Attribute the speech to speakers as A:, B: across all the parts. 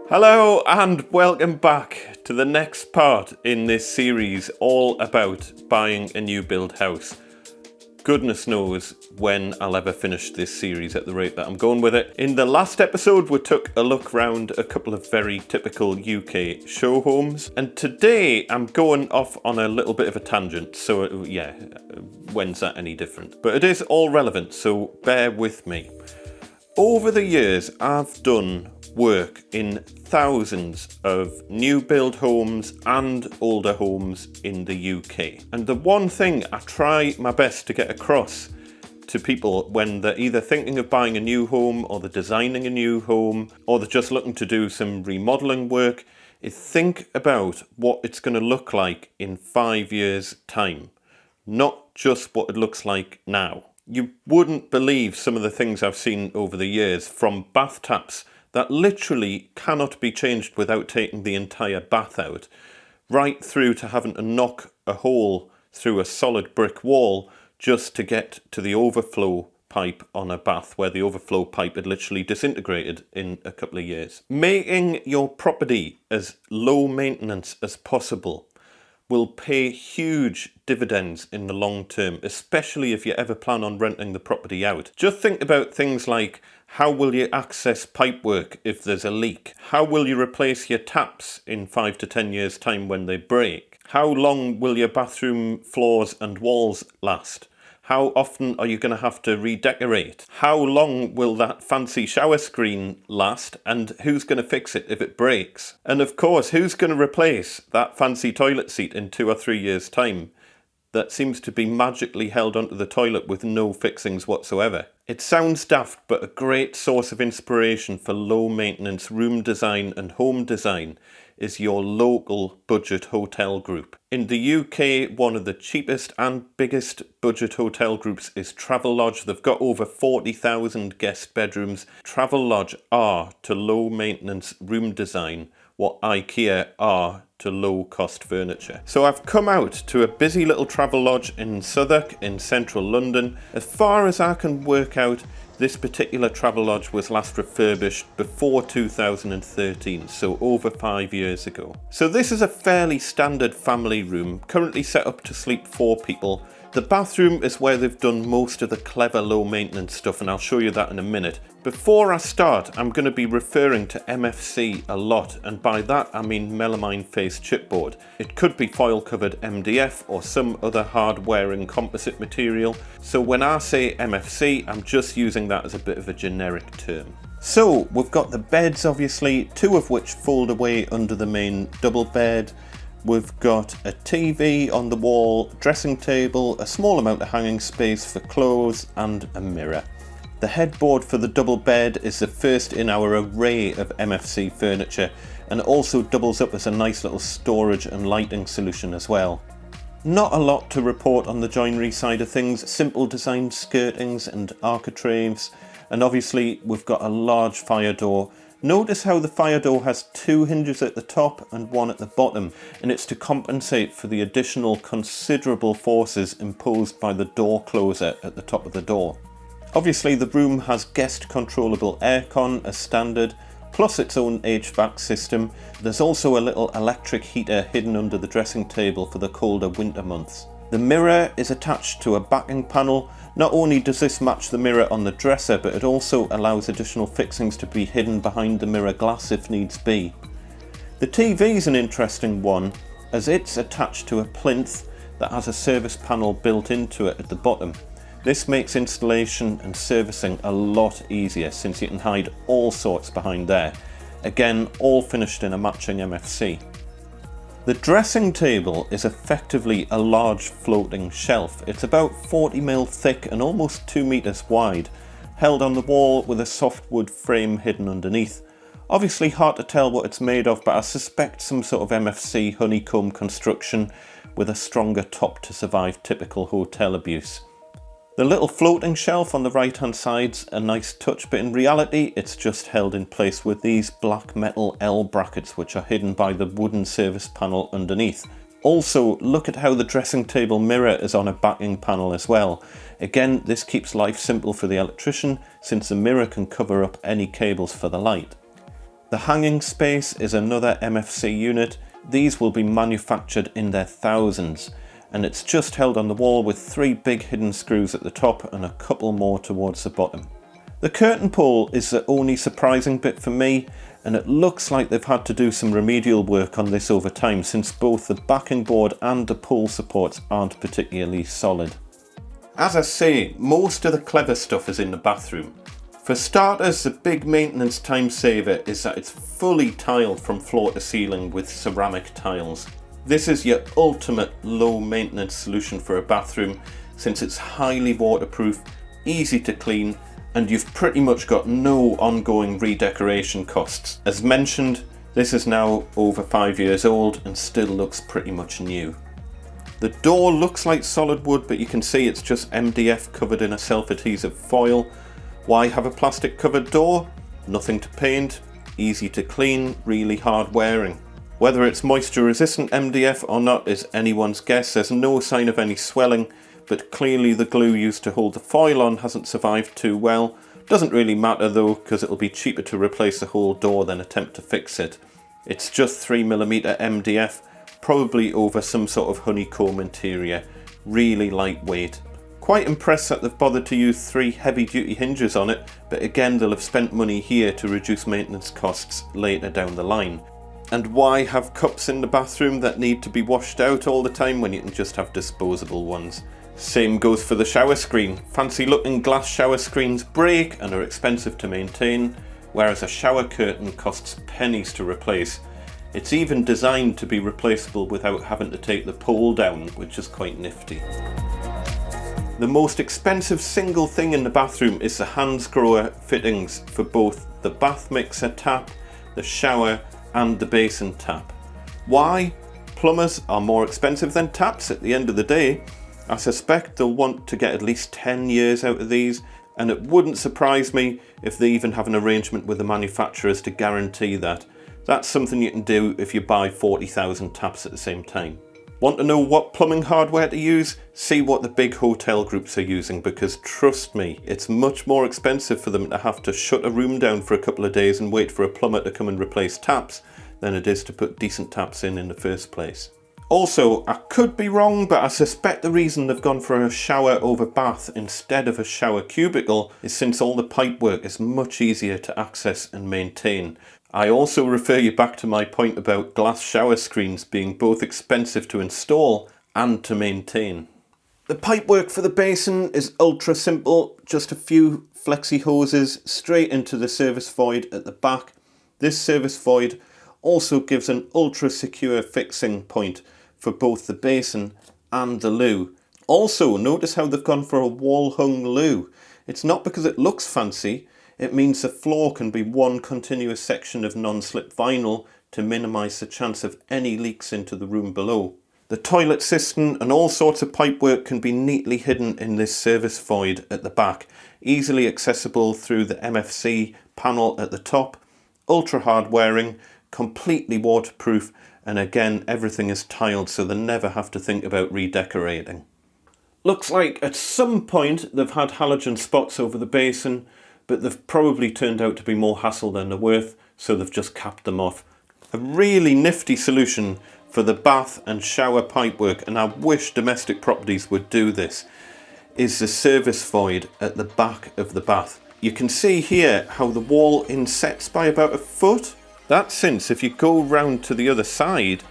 A: Hello and welcome back to the next part in this series all about buying a new build house. Goodness knows when I'll ever finish this series at the rate that I'm going with it. In the last episode we took a look round a couple of very typical UK show homes, and today I'm going off on a little bit of a tangent, so yeah, when's that any different? But it is all relevant, so bear with me. Over the years I've done work in thousands of new build homes and older homes in the UK. And the one thing I try my best to get across to people when they're either thinking of buying a new home or they're designing a new home or they're just looking to do some remodelling work is think about what it's going to look like in 5 years' time, not just what it looks like now. You wouldn't believe some of the things I've seen over the years, from bath taps that literally cannot be changed without taking the entire bath out, right through to having to knock a hole through a solid brick wall just to get to the overflow pipe on a bath where the overflow pipe had literally disintegrated in a couple of years. Making your property as low maintenance as possible will pay huge dividends in the long term, especially if you ever plan on renting the property out. Just think about things like, how will you access pipework if there's a leak? How will you replace your taps in 5 to 10 years' time when they break? How long will your bathroom floors and walls last? How often are you going to have to redecorate? How long will that fancy shower screen last, and who's going to fix it if it breaks? And of course, who's going to replace that fancy toilet seat in 2 or 3 years' time that seems to be magically held onto the toilet with no fixings whatsoever? It sounds daft, but a great source of inspiration for low maintenance room design and home design is your local budget hotel group. In the UK, one of the cheapest and biggest budget hotel groups is Travelodge. They've got over 40,000 guest bedrooms. Travelodge are to low maintenance room design what IKEA are to low cost furniture. So I've come out to a busy little Travelodge in Southwark in central London. As far as I can work out, this particular Travelodge was last refurbished before 2013, so over 5 years ago. So this is a fairly standard family room, currently set up to sleep 4 people. The bathroom is where they've done most of the clever low maintenance stuff, and I'll show you that in a minute. Before I start, I'm going to be referring to MFC a lot, and by that I mean melamine face chipboard. It could be foil covered MDF or some other hard wearing composite material. So when I say MFC, I'm just using that as a bit of a generic term. So we've got the beds, obviously, 2 of which fold away under the main double bed. We've got a TV on the wall, dressing table, a small amount of hanging space for clothes, and a mirror. The headboard for the double bed is the first in our array of MFC furniture, and it also doubles up as a nice little storage and lighting solution as well. Not a lot to report on the joinery side of things, simple design skirtings and architraves, and obviously we've got a large fire door. Notice how the fire door has 2 hinges at the top and 1 at the bottom, and it's to compensate for the additional considerable forces imposed by the door closer at the top of the door. Obviously the room has guest controllable aircon as standard, plus its own HVAC system. There's also a little electric heater hidden under the dressing table for the colder winter months. The mirror is attached to a backing panel. Not only does this match the mirror on the dresser, but it also allows additional fixings to be hidden behind the mirror glass if needs be. The TV is an interesting one, as it's attached to a plinth that has a service panel built into it at the bottom. This makes installation and servicing a lot easier since you can hide all sorts behind there. Again, all finished in a matching MFC. The dressing table is effectively a large floating shelf. It's about 40mm thick and almost 2 meters wide, held on the wall with a softwood frame hidden underneath. Obviously hard to tell what it's made of, but I suspect some sort of MFC honeycomb construction with a stronger top to survive typical hotel abuse. The little floating shelf on the right hand side's a nice touch, but in reality it's just held in place with these black metal L brackets which are hidden by the wooden service panel underneath. Also, look at how the dressing table mirror is on a backing panel as well. Again, this keeps life simple for the electrician since the mirror can cover up any cables for the light. The hanging space is another MFC unit. These will be manufactured in their thousands, and it's just held on the wall with 3 big hidden screws at the top and a couple more towards the bottom. The curtain pole is the only surprising bit for me, and it looks like they've had to do some remedial work on this over time since both the backing board and the pole supports aren't particularly solid. As I say, most of the clever stuff is in the bathroom. For starters, the big maintenance time saver is that it's fully tiled from floor to ceiling with ceramic tiles. This is your ultimate low maintenance solution for a bathroom since it's highly waterproof, easy to clean, and you've pretty much got no ongoing redecoration costs. As mentioned, this is now over 5 years old and still looks pretty much new. The door looks like solid wood, but you can see it's just MDF covered in a self-adhesive foil. Why have a plastic covered door? Nothing to paint, easy to clean, really hard wearing. Whether it's moisture resistant MDF or not is anyone's guess. There's no sign of any swelling, but clearly the glue used to hold the foil on hasn't survived too well. Doesn't really matter though, because it'll be cheaper to replace the whole door than attempt to fix it. It's just 3mm MDF, probably over some sort of honeycomb interior. Really lightweight. Quite impressed that they've bothered to use 3 heavy duty hinges on it, but again they'll have spent money here to reduce maintenance costs later down the line. And why have cups in the bathroom that need to be washed out all the time when you can just have disposable ones? Same goes for the shower screen. Fancy looking glass shower screens break and are expensive to maintain, whereas a shower curtain costs pennies to replace. It's even designed to be replaceable without having to take the pole down, which is quite nifty. The most expensive single thing in the bathroom is the Hansgrohe fittings for both the bath mixer tap, the shower and the basin tap. Why? Plumbers are more expensive than taps at the end of the day. I suspect they'll want to get at least 10 years out of these, and it wouldn't surprise me if they even have an arrangement with the manufacturers to guarantee that. That's something you can do if you buy 40,000 taps at the same time. Want to know what plumbing hardware to use? See what the big hotel groups are using, because trust me, it's much more expensive for them to have to shut a room down for a couple of days and wait for a plumber to come and replace taps than it is to put decent taps in the first place. Also, I could be wrong, but I suspect the reason they've gone for a shower over bath instead of a shower cubicle is since all the pipework is much easier to access and maintain. I also refer you back to my point about glass shower screens being both expensive to install and to maintain. The pipework for the basin is ultra simple, just a few flexi hoses straight into the service void at the back. This service void also gives an ultra secure fixing point for both the basin and the loo. Also, notice how they've gone for a wall hung loo. It's not because it looks fancy, it means the floor can be one continuous section of non-slip vinyl to minimise the chance of any leaks into the room below. The toilet cistern and all sorts of pipework can be neatly hidden in this service void at the back, easily accessible through the MFC panel at the top, ultra hard wearing, completely waterproof, and again everything is tiled so they never have to think about redecorating. Looks like at some point they've had halogen spots over the basin, but they've probably turned out to be more hassle than they're worth, so they've just capped them off. A really nifty solution for the bath and shower pipework, and I wish domestic properties would do this, is the service void at the back of the bath. You can see here how the wall insets by about a foot. That's since if you go round to the other side,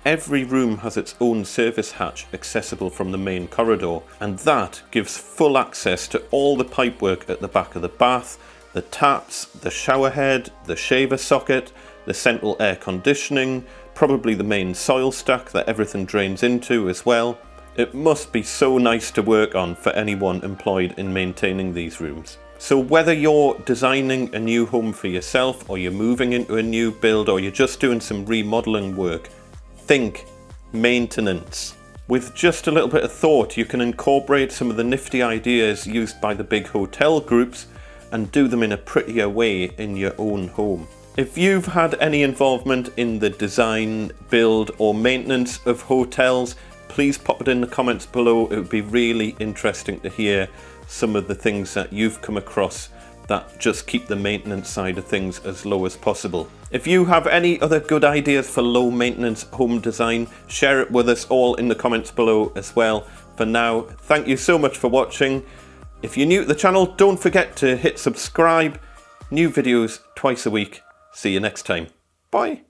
A: every room has its own service hatch accessible from the main corridor, and that gives full access to all the pipework at the back of the bath, the taps, the shower head, the shaver socket, the central air conditioning, probably the main soil stack that everything drains into as well. It must be so nice to work on for anyone employed in maintaining these rooms. So whether you're designing a new home for yourself, or you're moving into a new build, or you're just doing some remodeling work, think maintenance. With just a little bit of thought, you can incorporate some of the nifty ideas used by the big hotel groups and do them in a prettier way in your own home. If you've had any involvement in the design, build or maintenance of hotels, please pop it in the comments below. It would be really interesting to hear some of the things that you've come across that just keep the maintenance side of things as low as possible. If you have any other good ideas for low maintenance home design, share it with us all in the comments below as well. For now, thank you so much for watching. If you're new to the channel, don't forget to hit subscribe. New videos twice a week. See you next time. Bye.